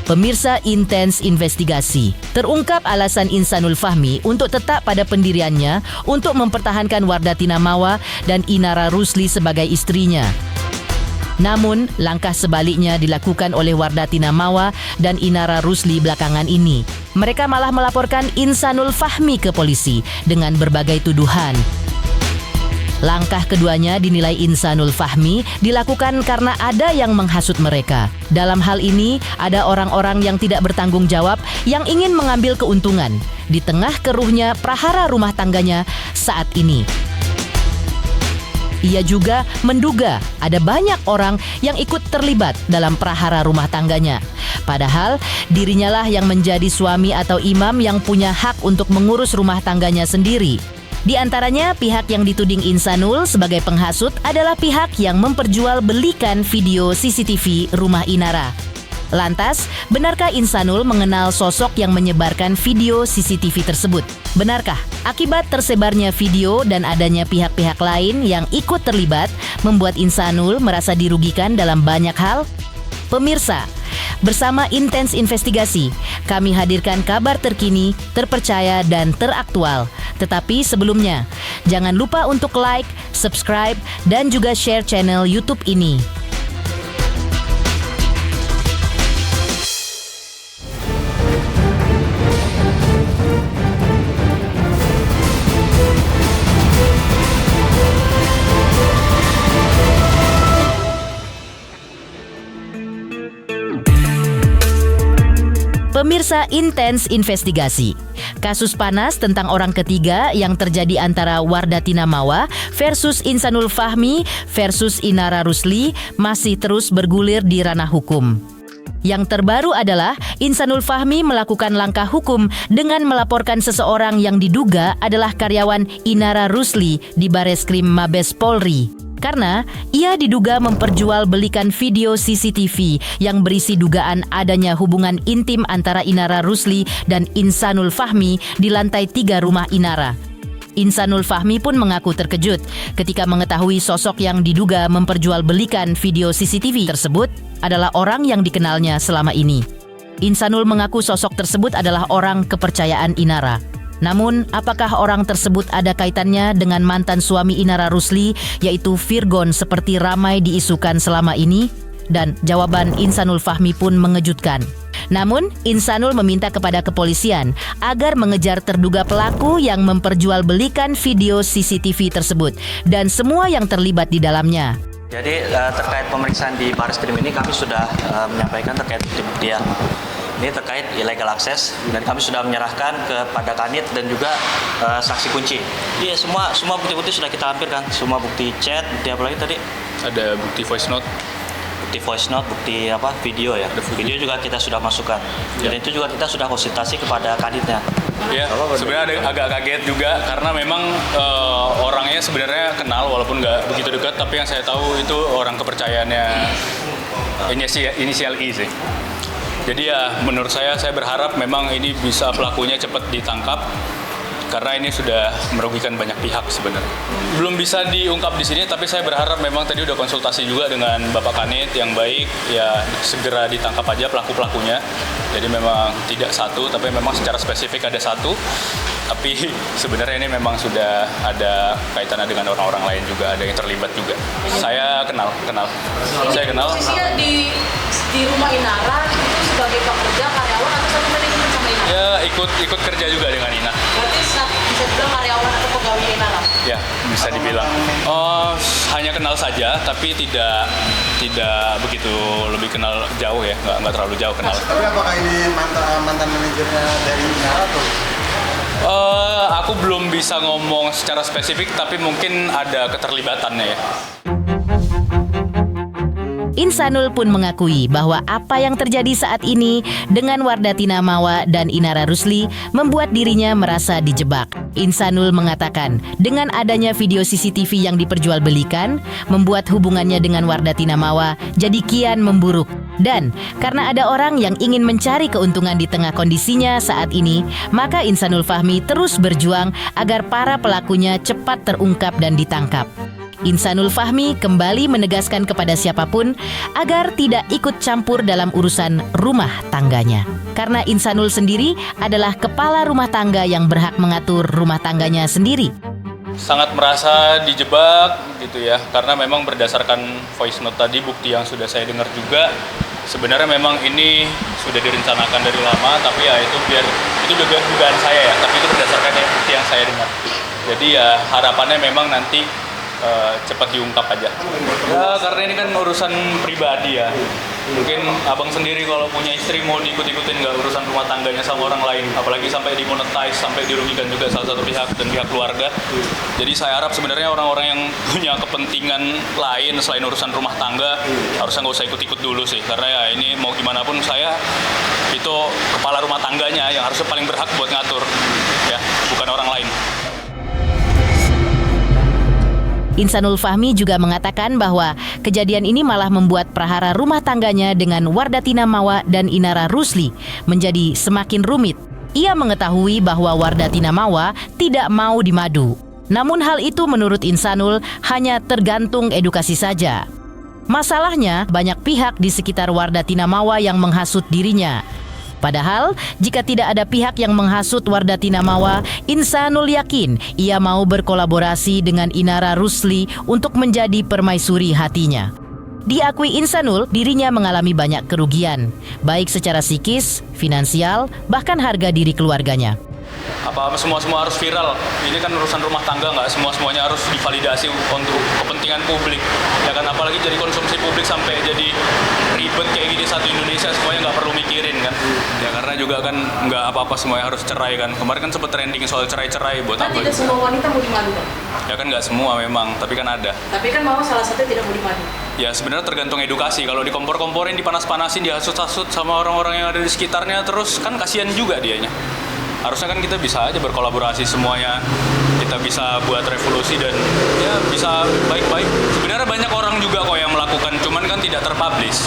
Pemirsa Intens Investigasi. Terungkap alasan Insanul Fahmi untuk tetap pada pendiriannya untuk mempertahankan Wardatina Mawa dan Inara Rusli sebagai istrinya. Namun, langkah sebaliknya dilakukan oleh Wardatina Mawa dan Inara Rusli belakangan ini. Mereka malah melaporkan Insanul Fahmi ke polisi dengan berbagai tuduhan. Langkah keduanya dinilai Insanul Fahmi dilakukan karena ada yang menghasut mereka. Dalam hal ini, ada orang-orang yang tidak bertanggung jawab yang ingin mengambil keuntungan di tengah keruhnya prahara rumah tangganya saat ini. Ia juga menduga ada banyak orang yang ikut terlibat dalam prahara rumah tangganya. Padahal dirinya lah yang menjadi suami atau imam yang punya hak untuk mengurus rumah tangganya sendiri. Di antaranya, pihak yang dituding Insanul sebagai penghasut adalah pihak yang memperjualbelikan video CCTV rumah Inara. Lantas, benarkah Insanul mengenal sosok yang menyebarkan video CCTV tersebut? Benarkah akibat tersebarnya video dan adanya pihak-pihak lain yang ikut terlibat membuat Insanul merasa dirugikan dalam banyak hal? Pemirsa, bersama Intens Investigasi, kami hadirkan kabar terkini, terpercaya, dan teraktual. Tetapi sebelumnya, jangan lupa untuk like, subscribe, dan juga share channel YouTube ini. Pemirsa Intens Investigasi. Kasus panas tentang orang ketiga yang terjadi antara Wardatina Mawa versus Insanul Fahmi versus Inara Rusli masih terus bergulir di ranah hukum. Yang terbaru adalah Insanul Fahmi melakukan langkah hukum dengan melaporkan seseorang yang diduga adalah karyawan Inara Rusli di Bareskrim Mabes Polri. Karena ia diduga memperjualbelikan video CCTV yang berisi dugaan adanya hubungan intim antara Inara Rusli dan Insanul Fahmi di lantai 3 rumah Inara. Insanul Fahmi pun mengaku terkejut ketika mengetahui sosok yang diduga memperjualbelikan video CCTV tersebut adalah orang yang dikenalnya selama ini. Insanul mengaku sosok tersebut adalah orang kepercayaan Inara. Namun, apakah orang tersebut ada kaitannya dengan mantan suami Inara Rusli, yaitu Virgon seperti ramai diisukan selama ini? Dan jawaban Insanul Fahmi pun mengejutkan. Namun, Insanul meminta kepada kepolisian agar mengejar terduga pelaku yang memperjualbelikan video CCTV tersebut dan semua yang terlibat di dalamnya. Jadi terkait pemeriksaan di Bareskrim ini kami sudah menyampaikan terkait bukti-bukti yang ini terkait illegal access dan kami sudah menyerahkan kepada Kanit dan juga saksi kunci. Iya, semua bukti-bukti sudah kita lampirkan, semua bukti chat, bukti apa lagi tadi? Ada bukti voice note. Bukti video ya. Video juga kita sudah masukkan. Dan itu juga kita sudah konsultasi kepada Kanitnya. Ya, sebenarnya agak kaget juga karena memang orangnya sebenarnya kenal walaupun nggak begitu dekat, tapi yang saya tahu itu orang kepercayaannya inisial I sih. Jadi ya menurut saya berharap memang ini bisa pelakunya cepat ditangkap karena ini sudah merugikan banyak pihak sebenarnya. Belum bisa diungkap di sini, tapi saya berharap memang tadi udah konsultasi juga dengan Bapak Kanit yang baik, ya segera ditangkap aja pelaku-pelakunya. Jadi memang tidak satu, tapi memang secara spesifik ada satu. Tapi sebenarnya ini memang sudah ada kaitannya dengan orang-orang lain juga, ada yang terlibat juga. Saya kenal. Saya kenal. Posisinya di rumah Inara itu sebagai pekerja, karyawan atau satu manajemen sama Inara? Ya ikut kerja juga dengan Ina. Berarti bisa dibilang karyawan atau pegawai Inara? Ya bisa dibilang. Hanya kenal saja, tapi tidak begitu lebih kenal jauh ya, nggak terlalu jauh kenal. Tapi apakah ini mantan manajernya dari Inara atau? Aku belum bisa ngomong secara spesifik, tapi mungkin ada keterlibatannya ya. Insanul pun mengakui bahwa apa yang terjadi saat ini dengan Wardatina Mawa dan Inara Rusli membuat dirinya merasa dijebak. Insanul mengatakan dengan adanya video CCTV yang diperjualbelikan membuat hubungannya dengan Wardatina Mawa jadi kian memburuk. Dan karena ada orang yang ingin mencari keuntungan di tengah kondisinya saat ini, maka Insanul Fahmi terus berjuang agar para pelakunya cepat terungkap dan ditangkap. Insanul Fahmi kembali menegaskan kepada siapapun agar tidak ikut campur dalam urusan rumah tangganya. Karena Insanul sendiri adalah kepala rumah tangga yang berhak mengatur rumah tangganya sendiri. Sangat merasa dijebak gitu ya, karena memang berdasarkan voice note tadi, bukti yang sudah saya dengar juga, sebenarnya memang ini sudah direncanakan dari lama, tapi ya itu juga dugaan saya ya, tapi itu berdasarkan bukti yang saya dengar. Jadi ya harapannya memang nanti cepat diungkap aja. Ya karena ini kan urusan pribadi ya. Mungkin abang sendiri kalau punya istri mau diikut-ikutin nggak urusan rumah tangganya sama orang lain, apalagi sampai dimonetize, sampai dirugikan juga salah satu pihak dan pihak keluarga. Jadi saya harap sebenarnya orang-orang yang punya kepentingan lain selain urusan rumah tangga harusnya nggak usah ikut-ikut dulu sih, karena ya ini mau gimana pun saya itu kepala rumah tangganya yang harusnya paling berhak buat ngatur ya, bukan orang lain. Insanul Fahmi juga mengatakan bahwa kejadian ini malah membuat prahara rumah tangganya dengan Wardatina Mawa dan Inara Rusli menjadi semakin rumit. Ia mengetahui bahwa Wardatina Mawa tidak mau dimadu. Namun hal itu menurut Insanul hanya tergantung edukasi saja. Masalahnya banyak pihak di sekitar Wardatina Mawa yang menghasut dirinya. Padahal, jika tidak ada pihak yang menghasut Wardatina Mawa, Insanul yakin ia mau berkolaborasi dengan Inara Rusli untuk menjadi permaisuri hatinya. Diakui Insanul, dirinya mengalami banyak kerugian, baik secara psikis, finansial, bahkan harga diri keluarganya. Apa semua harus viral? Ini kan urusan rumah tangga, nggak semuanya harus divalidasi untuk kepentingan publik. Ya kan, apalagi jadi konsumsi publik sampai jadi ribet kayak gini satu Indonesia, semuanya nggak perlu mikirin kan? Ya karena juga kan nggak apa-apa semuanya harus cerai kan. Kemarin kan sempat trending soal cerai-cerai, buat Kan apa? tidak semua wanita mau dimadu kan? Ya kan nggak semua memang, tapi kan ada. Tapi kan mau salah satu tidak mau dimadu. Ya sebenarnya tergantung edukasi. Kalau dikompor-komporin, dipanas-panasin, dihasut-hasut sama orang-orang yang ada di sekitarnya, terus kan kasihan juga dianya. Harusnya kan kita bisa aja berkolaborasi semuanya, kita bisa buat revolusi dan ya bisa baik-baik. Sebenarnya banyak orang juga kok yang melakukan, cuman kan tidak terpublish.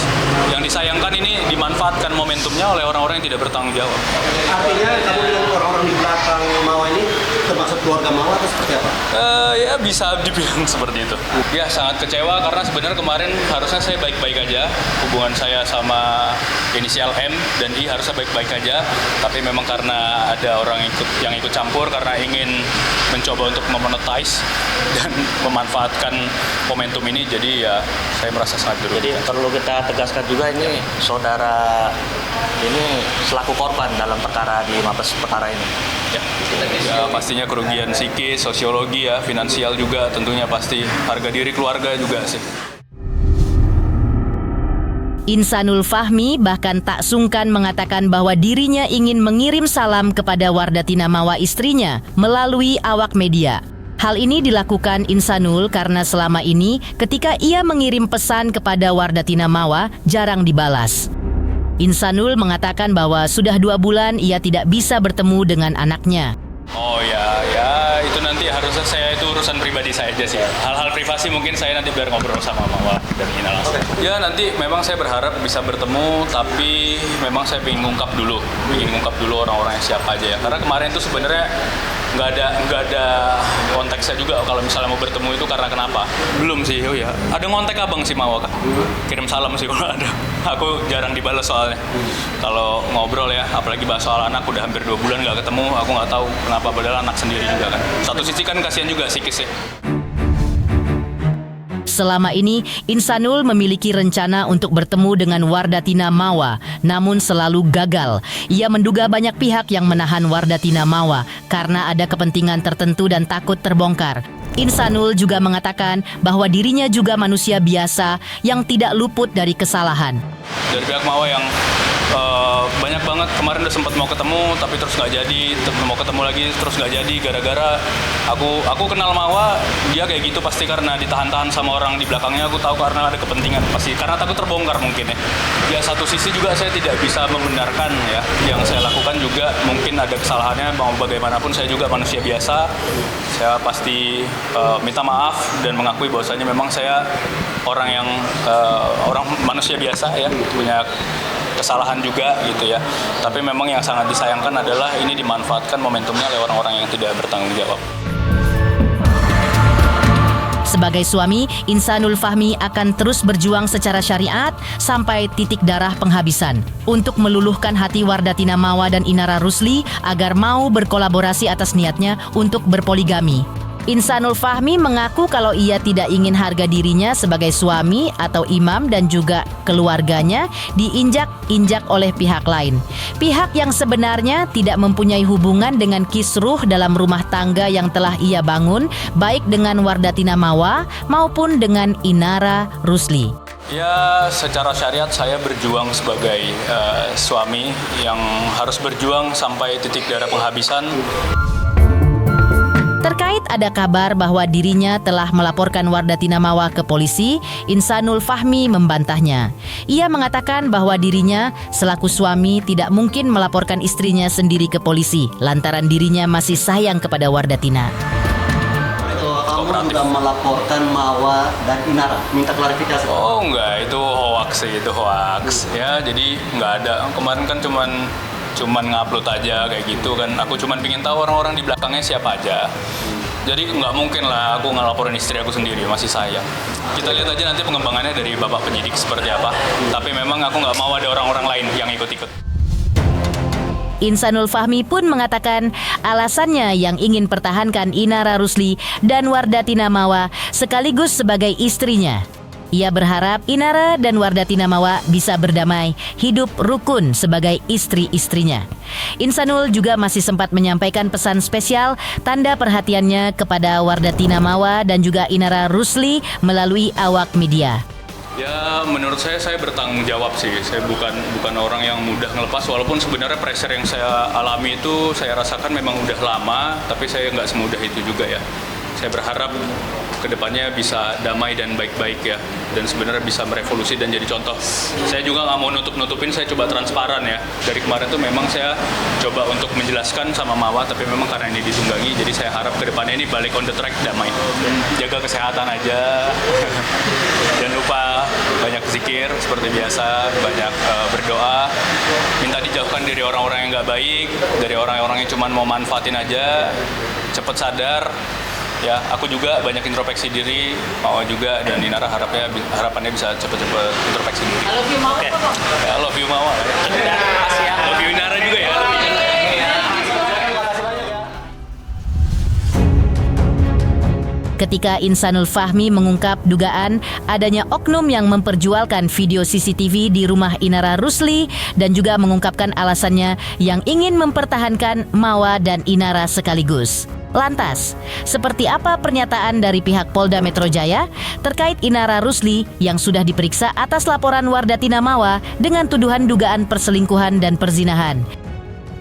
Yang disayangkan ini dimanfaatkan momentumnya oleh orang-orang yang tidak bertanggung jawab. Artinya kamu bilang orang-orang di belakang Mawa ini termasuk keluarga Mawa atau seperti apa? Ya bisa dibilang seperti itu. Ya sangat kecewa karena sebenarnya kemarin harusnya saya baik-baik aja. Hubungan saya sama inisial M dan I harusnya baik-baik aja. Tapi memang karena ada orang yang ikut campur karena ingin mencoba untuk memonetize dan memanfaatkan momentum ini, jadi ya saya merasa sangat dirugikan. Jadi perlu kita tegaskan juga ini saudara ini selaku korban dalam perkara di Mabes perkara ini. Ya pastinya kerugian psikis, sosiologi ya, finansial juga tentunya pasti, harga diri keluarga juga sih. Insanul Fahmi bahkan tak sungkan mengatakan bahwa dirinya ingin mengirim salam kepada Wardatina Mawa istrinya melalui awak media. Hal ini dilakukan Insanul karena selama ini ketika ia mengirim pesan kepada Wardatina Mawa jarang dibalas. Insanul mengatakan bahwa sudah 2 bulan ia tidak bisa bertemu dengan anaknya. Oh ya itu nanti harusnya saya itu urusan pribadi saya aja sih. Hal-hal privasi mungkin saya nanti biar ngobrol sama Mawa dan Ina langsung. Ya nanti memang saya berharap bisa bertemu, tapi memang saya ingin ngungkap dulu orang-orang yang siapa aja ya. Karena kemarin itu sebenarnya nggak ada konteksnya juga kalau misalnya mau bertemu itu karena kenapa. Belum sih, oh ya ada ngontek abang sih Mawa kan, kirim salam sih kalau ada. Aku jarang dibalas soalnya kalau ngobrol ya, apalagi bahas soal anak, udah hampir 2 bulan nggak ketemu. Aku nggak tahu kenapa, padahal anak sendiri juga kan. Satu sisi kan kasihan juga psikisnya. Selama ini, Insanul memiliki rencana untuk bertemu dengan Wardatina Mawa, namun selalu gagal. Ia menduga banyak pihak yang menahan Wardatina Mawa karena ada kepentingan tertentu dan takut terbongkar. Insanul juga mengatakan bahwa dirinya juga manusia biasa yang tidak luput dari kesalahan. Dari pihak Mawa yang banyak banget kemarin udah sempat mau ketemu tapi terus nggak jadi, mau ketemu lagi terus nggak jadi gara-gara aku kenal Mawa, dia kayak gitu pasti karena ditahan-tahan sama orang di belakangnya. Aku tahu karena ada kepentingan, pasti karena takut terbongkar mungkin ya. Ya satu sisi juga saya tidak bisa membenarkan ya yang saya lakukan, juga mungkin ada kesalahannya, mau bagaimanapun saya juga manusia biasa. Saya pasti minta maaf dan mengakui bahwasanya memang saya orang manusia biasa ya, punya kesalahan juga gitu ya. Tapi memang yang sangat disayangkan adalah ini dimanfaatkan momentumnya oleh orang-orang yang tidak bertanggung jawab. Sebagai suami, Insanul Fahmi akan terus berjuang secara syariat sampai titik darah penghabisan untuk meluluhkan hati Wardatina Mawa dan Inara Rusli agar mau berkolaborasi atas niatnya untuk berpoligami. Insanul Fahmi mengaku kalau ia tidak ingin harga dirinya sebagai suami atau imam dan juga keluarganya diinjak-injak oleh pihak lain. Pihak yang sebenarnya tidak mempunyai hubungan dengan kisruh dalam rumah tangga yang telah ia bangun, baik dengan Wardatina Mawa maupun dengan Inara Rusli. Ya, secara syariat saya berjuang sebagai suami yang harus berjuang sampai titik darah penghabisan. Terkait ada kabar bahwa dirinya telah melaporkan Wardatina Mawa ke polisi, Insanul Fahmi membantahnya. Ia mengatakan bahwa dirinya selaku suami tidak mungkin melaporkan istrinya sendiri ke polisi lantaran dirinya masih sayang kepada Wardatina. Kamu sudah melaporkan Mawa dan Inara, minta klarifikasi. Oh enggak, itu hoax sih, itu hoax. Ya, jadi nggak ada. Kemarin kan cuman ngupload aja kayak gitu kan. Aku cuman pingin tahu orang-orang di belakangnya siapa aja. Jadi nggak mungkin lah aku ngelaporin istri aku sendiri, masih sayang. Kita lihat aja nanti pengembangannya dari Bapak penyidik seperti apa. Tapi memang aku nggak mau ada orang-orang lain yang ikut-ikut. Insanul Fahmi pun mengatakan alasannya yang ingin pertahankan Inara Rusli dan Wardatina Mawa sekaligus sebagai istrinya. Ia berharap Inara dan Wardatina Mawa bisa berdamai, hidup rukun sebagai istri-istrinya. Insanul juga masih sempat menyampaikan pesan spesial tanda perhatiannya kepada Wardatina Mawa dan juga Inara Rusli melalui awak media. Ya, menurut saya bertanggung jawab sih. Saya bukan orang yang mudah ngelepas, walaupun sebenarnya pressure yang saya alami itu saya rasakan memang udah lama, tapi saya nggak semudah itu juga ya. Saya berharap kedepannya bisa damai dan baik-baik ya, dan sebenarnya bisa merevolusi dan jadi contoh. Saya juga nggak mau nutup-nutupin, saya coba transparan ya. Dari kemarin tuh memang saya coba untuk menjelaskan sama Mawa, tapi memang karena ini ditunggangi, jadi saya harap kedepannya ini balik on the track, damai. Jaga kesehatan aja, jangan lupa banyak zikir seperti biasa, banyak berdoa, minta dijauhkan dari orang-orang yang nggak baik, dari orang-orang yang cuma mau manfaatin aja, cepet sadar. Ya, aku juga banyak introspeksi diri, Mawa juga, dan Inara harapannya bisa cepet-cepet introspeksi diri. I love you Mawa. Okay. I love you Mawa. I love you Inara juga ya. Ketika Insanul Fahmi mengungkap dugaan adanya oknum yang memperjualkan video CCTV di rumah Inara Rusli dan juga mengungkapkan alasannya yang ingin mempertahankan Mawa dan Inara sekaligus. Lantas, seperti apa pernyataan dari pihak Polda Metro Jaya terkait Inara Rusli yang sudah diperiksa atas laporan Wardatina Mawa dengan tuduhan dugaan perselingkuhan dan perzinahan?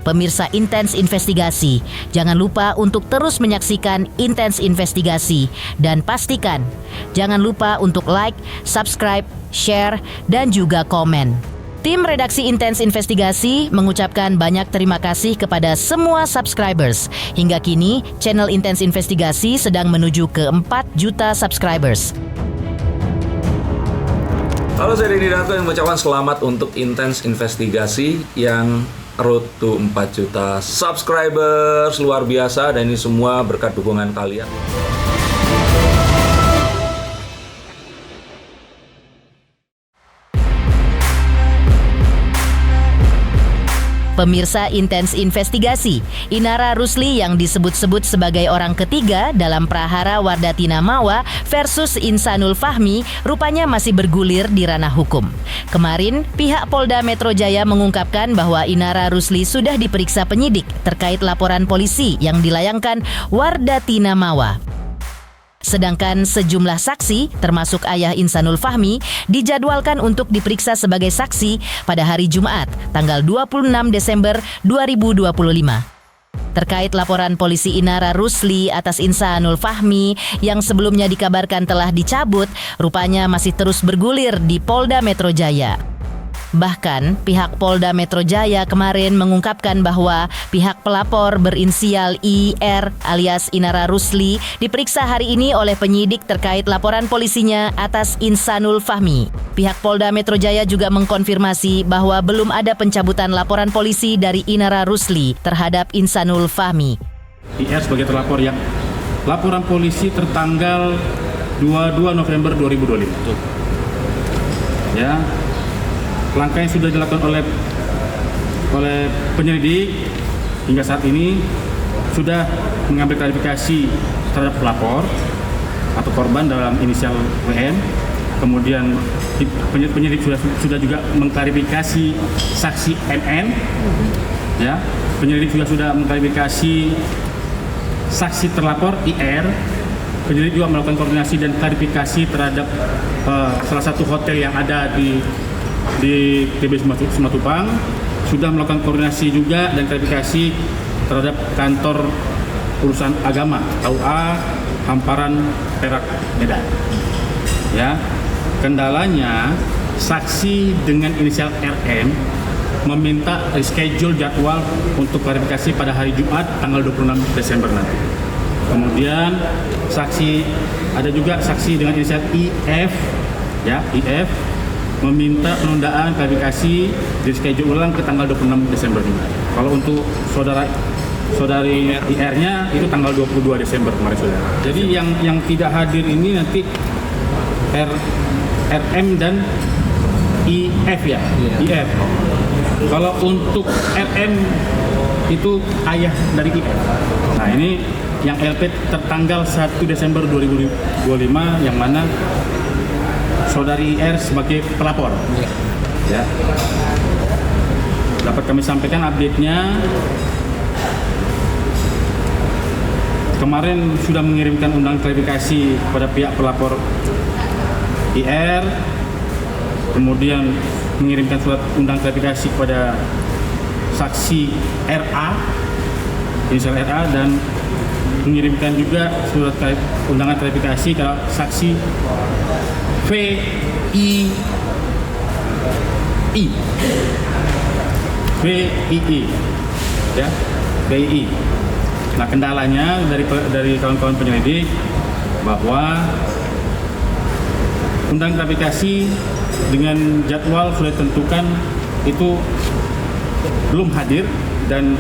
Pemirsa Intens Investigasi, jangan lupa untuk terus menyaksikan Intens Investigasi dan pastikan jangan lupa untuk like, subscribe, share, dan juga komen. Tim redaksi Intens Investigasi mengucapkan banyak terima kasih kepada semua subscribers. Hingga kini, channel Intens Investigasi sedang menuju ke 4 juta subscribers. Halo, saya Denny Dato yang mengucapkan selamat untuk Intens Investigasi yang road to 4 juta subscribers. Luar biasa, dan ini semua berkat dukungan kalian. Pemirsa Intens Investigasi, Inara Rusli yang disebut-sebut sebagai orang ketiga dalam prahara Wardatina Mawa versus Insanul Fahmi rupanya masih bergulir di ranah hukum. Kemarin, pihak Polda Metro Jaya mengungkapkan bahwa Inara Rusli sudah diperiksa penyidik terkait laporan polisi yang dilayangkan Wardatina Mawa. Sedangkan sejumlah saksi, termasuk ayah Insanul Fahmi, dijadwalkan untuk diperiksa sebagai saksi pada hari Jumat, tanggal 26 Desember 2025. Terkait laporan polisi Inara Rusli atas Insanul Fahmi yang sebelumnya dikabarkan telah dicabut, rupanya masih terus bergulir di Polda Metro Jaya. Bahkan, pihak Polda Metro Jaya kemarin mengungkapkan bahwa pihak pelapor berinisial IR alias Inara Rusli diperiksa hari ini oleh penyidik terkait laporan polisinya atas Insanul Fahmi. Pihak Polda Metro Jaya juga mengkonfirmasi bahwa belum ada pencabutan laporan polisi dari Inara Rusli terhadap Insanul Fahmi. IR sebagai terlapor yang laporan polisi tertanggal 22 November 2025. Ya, langkah yang sudah dilakukan oleh penyelidik hingga saat ini sudah mengambil klarifikasi terhadap pelapor atau korban dalam inisial WM. Kemudian penyelidik sudah juga mengklarifikasi saksi MN. Ya, penyelidik juga sudah mengklarifikasi saksi terlapor IR. Penyelidik juga melakukan koordinasi dan klarifikasi terhadap salah satu hotel yang ada di TB Simatupang. Sudah melakukan koordinasi juga dan klarifikasi terhadap kantor urusan agama KUA Hamparan Perak Medan. Ya, kendalanya saksi dengan inisial RM meminta reschedule jadwal untuk klarifikasi pada hari Jumat tanggal 26 Desember nanti. Kemudian ada juga saksi dengan inisial IF, ya IF meminta penundaan klarifikasi di schedule ulang ke tanggal 26 Desember juga. Kalau untuk saudari IR-nya itu tanggal 22 Desember kemarin saudara. Jadi yang tidak hadir ini nanti RM dan IF ya, IF. Kalau untuk RM itu ayah dari IF. Nah ini yang LP tertanggal 1 Desember 2025 yang mana saudari IR sebagai pelapor. Ya. Dapat kami sampaikan update-nya. Kemarin sudah mengirimkan undangan klarifikasi kepada pihak pelapor IR, kemudian mengirimkan surat undangan klarifikasi kepada saksi RA, inisial RA, dan mengirimkan juga surat undangan klarifikasi ke saksi VII. Ya, VII. Nah, kendalanya dari kawan-kawan penyelidik bahwa undangan klarifikasi dengan jadwal sudah ditentukan itu belum hadir dan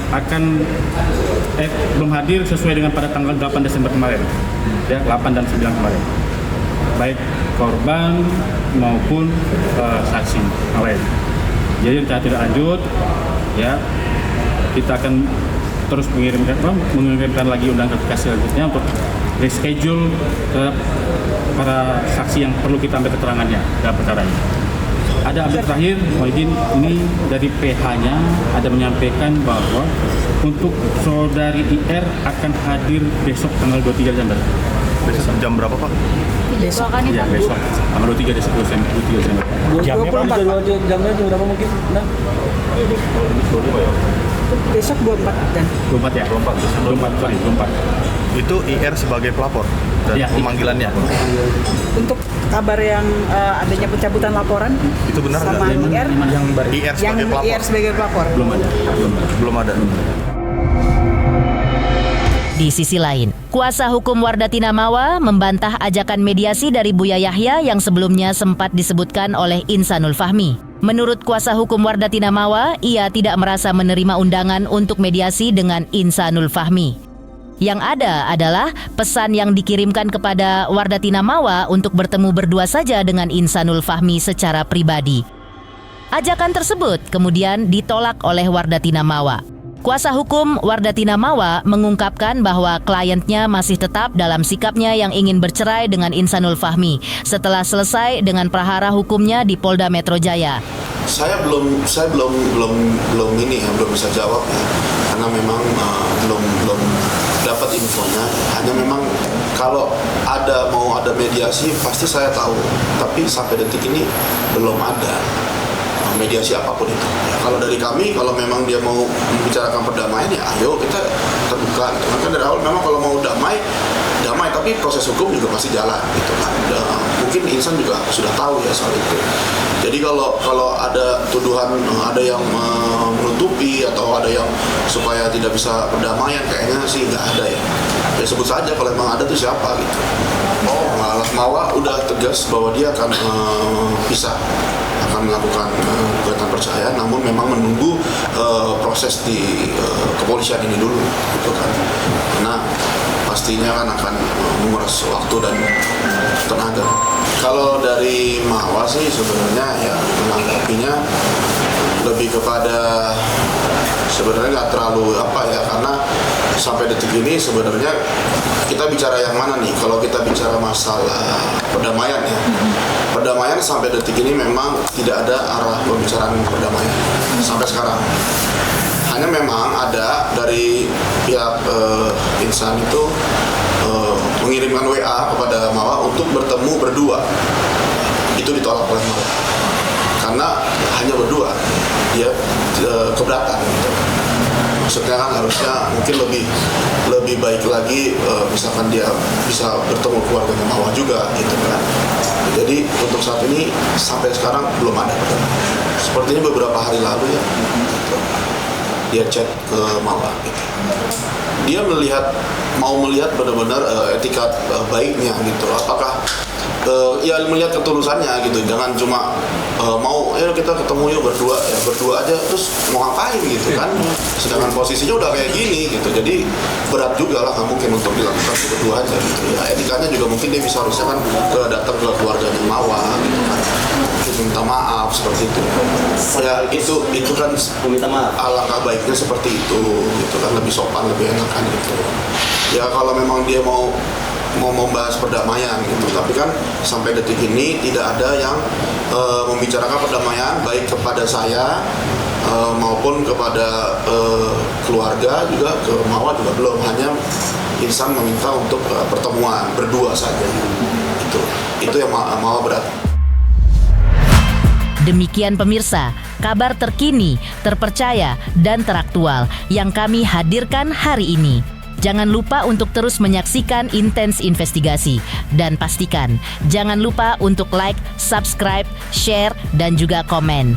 belum hadir sesuai dengan pada tanggal 8 Desember kemarin. Ya, 8 dan 9 kemarin. Baik korban maupun saksi lain. Jadi kita tidak lanjut, ya kita akan terus mengirimkan lagi undangan klarifikasi selanjutnya untuk reschedule terhadap para saksi yang perlu kita ambil keterangannya dalam perkara ini. Ada update terakhir, mohon izin, ini dari PH-nya ada menyampaikan bahwa untuk saudari IR akan hadir besok tanggal 23 Desember. Besok jam berapa Pak? Besok kan Iya, besok tanggal 23 Desember. Jamnya berapa mungkin? Nah. Besok 24 dan 24 ya? 24. Itu IR sebagai pelapor dan Ya, pemanggilannya. untuk kabar yang adanya pencabutan laporan Itu benar sama nggak? IR IR yang sebagai pelapor. IR sebagai pelapor. Belum ada. Di sisi lain, kuasa hukum Wardatina Mawa membantah ajakan mediasi dari Buya Yahya yang sebelumnya sempat disebutkan oleh Insanul Fahmi. Menurut kuasa hukum Wardatina Mawa, ia tidak merasa menerima undangan untuk mediasi dengan Insanul Fahmi. Yang ada adalah pesan yang dikirimkan kepada Wardatina Mawa untuk bertemu berdua saja dengan Insanul Fahmi secara pribadi. Ajakan tersebut kemudian ditolak oleh Wardatina Mawa. Kuasa hukum Wardatina Mawa mengungkapkan bahwa kliennya masih tetap dalam sikapnya yang ingin bercerai dengan Insanul Fahmi setelah selesai dengan prahara hukumnya di Polda Metro Jaya. Saya belum bisa jawab ya, karena memang belum dapat infonya. Hanya memang kalau mau ada mediasi pasti saya tahu, tapi sampai detik ini belum ada mediasi apapun itu. Ya, kalau dari kami, kalau memang dia mau membicarakan perdamaian, ya ayo kita terbuka. Kan dari awal memang kalau mau damai, tapi proses hukum juga pasti jalan gitu kan. Mungkin Insan juga sudah tahu ya soal itu. Jadi kalau ada tuduhan, ada yang menutupi atau ada yang supaya tidak bisa perdamaian, kayaknya sih nggak ada ya. Ya sebut saja kalau memang ada tuh siapa gitu. Mawa udah tegas bahwa dia akan akan melakukan gugatan perceraian, namun memang menunggu proses di kepolisian ini dulu, gitu kan. Karena pastinya kan akan menguras waktu dan tenaga. Kalau dari Mawa sih sebenarnya ya menanggapinya lebih kepada sebenarnya nggak terlalu karena sampai detik ini sebenarnya kita bicara yang mana nih? Kalau kita bicara masalah perdamaian ya, perdamaian sampai detik ini memang tidak ada arah pembicaraan perdamaian sampai sekarang. Hanya memang ada dari pihak insan itu mengirimkan WA kepada Mawa untuk bertemu berdua. Itu ditolak oleh Mawa karena hanya berdua, dia keberatan. Maksudnya kan harusnya mungkin lebih baik lagi misalkan dia bisa bertemu keluarganya Mawa juga gitu kan. Jadi untuk saat ini sampai sekarang belum ada. Sepertinya beberapa hari lalu ya gitu, dia chat ke Mawa gitu. Dia mau melihat benar-benar etikat baiknya gitu. Apakah ya melihat ketulusannya gitu, jangan cuma mau kita ketemu yuk berdua aja terus mau ngapain gitu kan, sedangkan posisinya udah kayak gini gitu. Jadi berat juga lah, nggak mungkin untuk dilakukan berdua aja gitu ya. Etikanya juga mungkin dia bisa harusnya kan datang ke keluarganya Mawa gitu kan, minta maaf seperti itu ya. Itu kan Meminta maaf. alangkah baiknya seperti itu gitu kan, lebih sopan, lebih enakan gitu ya. Kalau memang dia mau membahas perdamaian gitu, tapi kan sampai detik ini tidak ada yang membicarakan perdamaian baik kepada saya maupun kepada keluarga, juga ke Mawa juga belum. Hanya insan meminta untuk pertemuan berdua saja gitu. Itu yang Mawa berat. Demikian pemirsa, kabar terkini, terpercaya, dan teraktual yang kami hadirkan hari ini. Jangan lupa untuk terus menyaksikan Intens Investigasi. Dan pastikan, jangan lupa untuk like, subscribe, share, dan juga komen.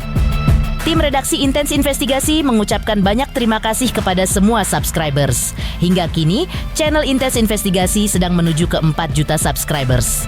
Tim redaksi Intens Investigasi mengucapkan banyak terima kasih kepada semua subscribers. Hingga kini, channel Intens Investigasi sedang menuju ke 4 juta subscribers.